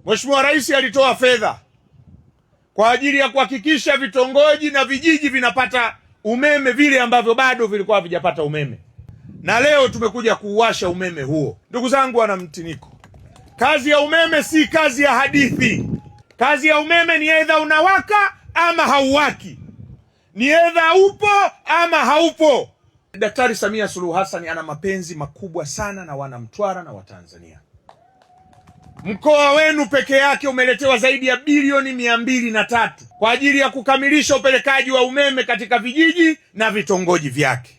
Mheshimiwa Rais alitoa fedha kwa ajili ya kuhakikisha vitongoji na vijiji vinapata umeme vile ambavyo bado vilikuwa havijapata umeme, na leo tumekuja kuuwasha umeme huo. Ndugu zangu wana Mtiniko, kazi ya umeme si kazi ya hadithi. Kazi ya umeme ni aidha unawaka ama hauwaki, ni aidha upo ama haupo. Daktari Samia Suluhu Hassan ana mapenzi makubwa sana na wana Mtwara na Watanzania. Mkoa wenu peke yake umeletewa zaidi ya bilioni 203 kwa ajili ya kukamilisha upelekaji wa umeme katika vijiji na vitongoji vyake.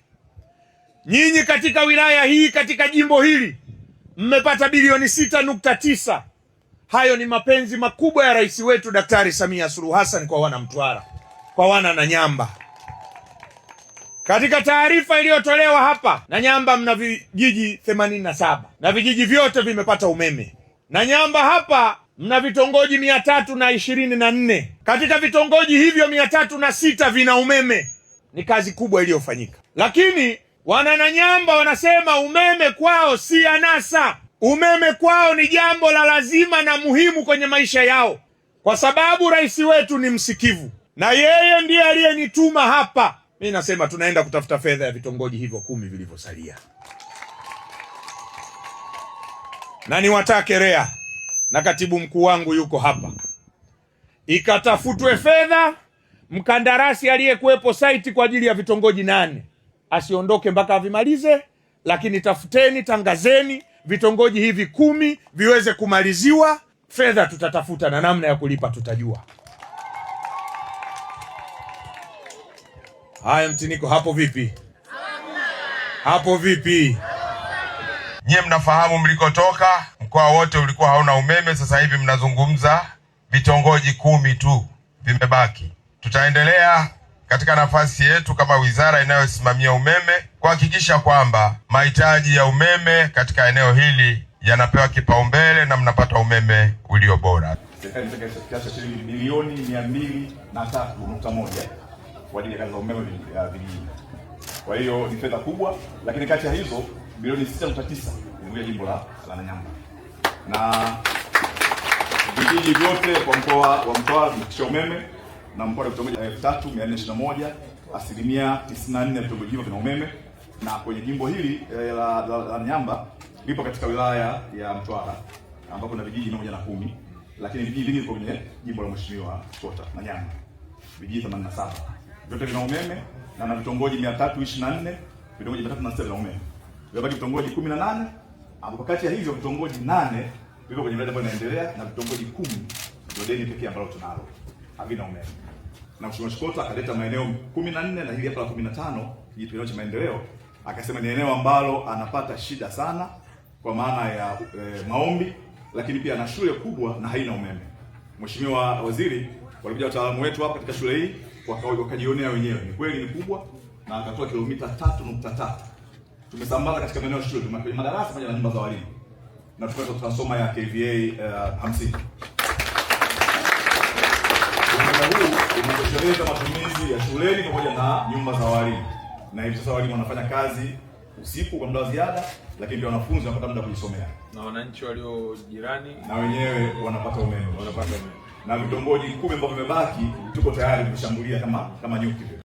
Nyinyi katika wilaya hii, katika jimbo hili, mmepata bilioni 6.9. Hayo ni mapenzi makubwa ya rais wetu Daktari Samia Suluhu Hassan kwa wana Mtwara, kwa wana Nanyamba. Katika taarifa iliyotolewa hapa, Nanyamba mna vijiji 87 na vijiji vyote vimepata umeme. Nanyamba hapa mna vitongoji 324. Katika vitongoji hivyo 306 vina umeme. Ni kazi kubwa iliyofanyika. Lakini wana Nanyamba wanasema umeme kwao si anasa. Umeme kwao ni jambo la lazima na muhimu kwenye maisha yao, kwa sababu rais wetu ni msikivu na yeye ndiye aliyenituma hapa. Mimi nasema tunaenda kutafuta fedha ya vitongoji hivyo 10 vilivyosalia. Na niwatake REA, na katibu mkuu wangu yuko hapa, ikatafutwe fedha. Mkandarasi aliyekuwepo site kwa ajili ya vitongoji 8 asiondoke mpaka avimalize, lakini tafuteni, tangazeni vitongoji hivi 10 viweze kumaliziwa. Fedha tutatafuta na namna ya kulipa tutajua. Haya Mtiniko, hapo vipi? Hapo vipi? Nyie mnafahamu mlikotoka, mkoa wote ulikuwa hauna umeme. Sasa hivi mnazungumza vitongoji 10 tu vimebaki. Tutaendelea katika nafasi yetu kama wizara inayosimamia umeme kuhakikisha kwamba mahitaji ya umeme katika eneo hili yanapewa kipaumbele na mnapata umeme ulio bora. Serikali imeweka kiasi cha shilingi bilioni 203.1 kwa ajili ya kazi za umeme vijijini. Kwa hiyo ni fedha kubwa, lakini kati ya hizo bilioni 6.9 ni jimbo la Nanyamba. Na vijiji vyote kwa mkoa wa Mtwara vimefikisha umeme, na mkoa wa vitongoji 3421, asilimia 94 ya vitongoji hivyo vina umeme. Na kwenye jimbo hili la Nanyamba lipo katika wilaya ya Mtwara ambapo kuna vijiji 110, lakini vijiji vingi vipo kwenye jimbo la Mheshimiwa Chota Nanyamba, vijiji 87 vyote vina umeme, na vitongoji 324, vitongoji 306 vina umeme. Vibaki vitongoji 18 ambapo kati ya hivyo vitongoji 8 vipo kwenye miradi ambayo inaendelea, na vitongoji 10 ndio deni pekee ambalo tunalo havina umeme. Na Mheshimiwa Chota akaleta maeneo 14 na hili hapa la 15 kijito cha maendeleo, akasema ni eneo ambalo anapata shida sana kwa maana ya maombi, lakini pia na shule kubwa na haina umeme. Mheshimiwa Waziri, walikuja wataalamu wetu hapa katika shule hii wakajionea wenyewe, ni kweli ni kubwa, na akatoa kilomita 3.3. Tumesambaza katika maeneo ya shule, kwenye madarasa pamoja na nyumba za walimu, na tunasoma ya KVA 50. Umeme huu unatosheleza matumizi ya shuleni pamoja na nyumba za walimu, na hivi sasa walimu wanafanya kazi usiku kwa muda wa ziada, lakini pia wanafunzi wanapata muda kujisomea, na wananchi walio jirani na wenyewe wanapata umeme. Na vitongoji 10 ambavyo vimebaki tuko tayari kushambulia kama nyuki.